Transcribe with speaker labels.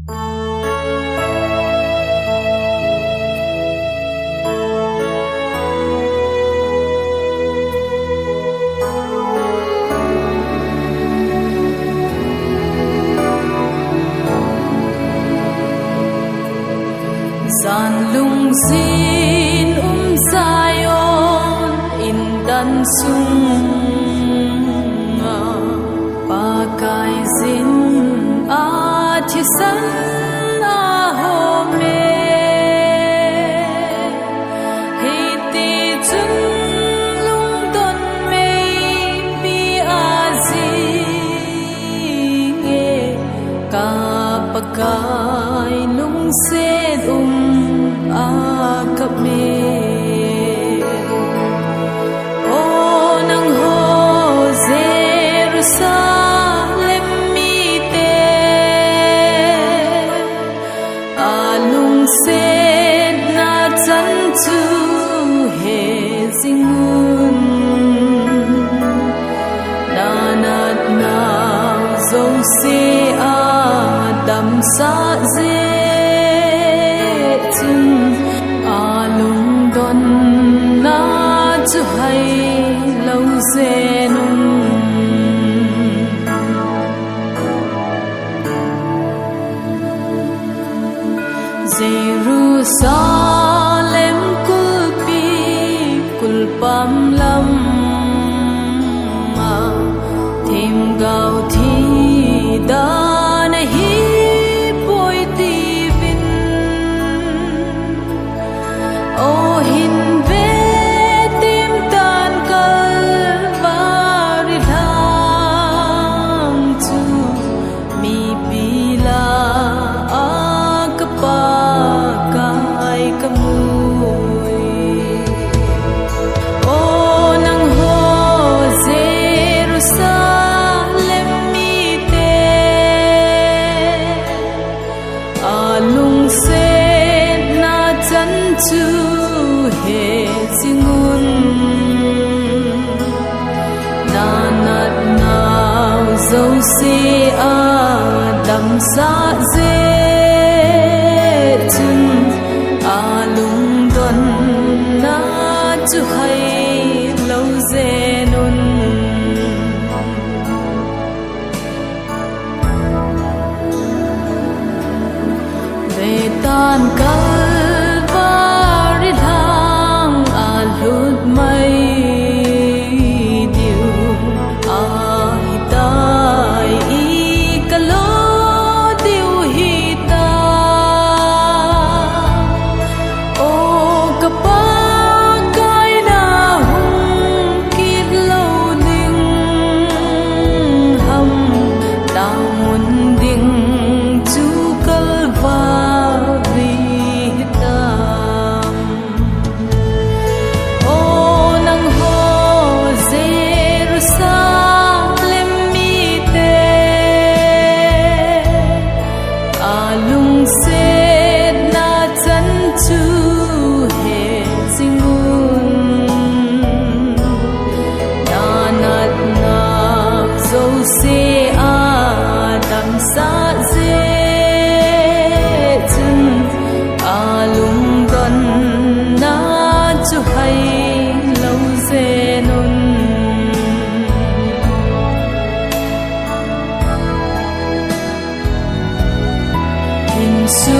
Speaker 1: Gian lung xin Zion in dan sung pakai zin a thi san a ho me hi ti chun lung don me bi a zi nge ka pakai lung se a kap me o nang ho Jerusalem mi te alung se na chan chu he zingun na nat na zo se a dam sa ze alung don na chu hai lo zenun Jerusalem kulpi kulpam lam ma thêm gao thi da na hi poi ti vin o hin ve tim tan kal pari dham chu mi pila akpa kai kamui o nang ho Jerusalem mi te alung se na chan chu he zingun na nat nau zo se a dam sa ze chun alung don na chu hai lo zenun ve tan Calvary thang a lut mai diu ai tai i kalo diu hi ta o kapa kai na hung kit lo ding ham down ding chu Calvary tam o nang ho Jerusalem mi te alung se na chan chu he zingun na nat na zo se a dam sa ze chun alung don na chu hai lo zenun hin su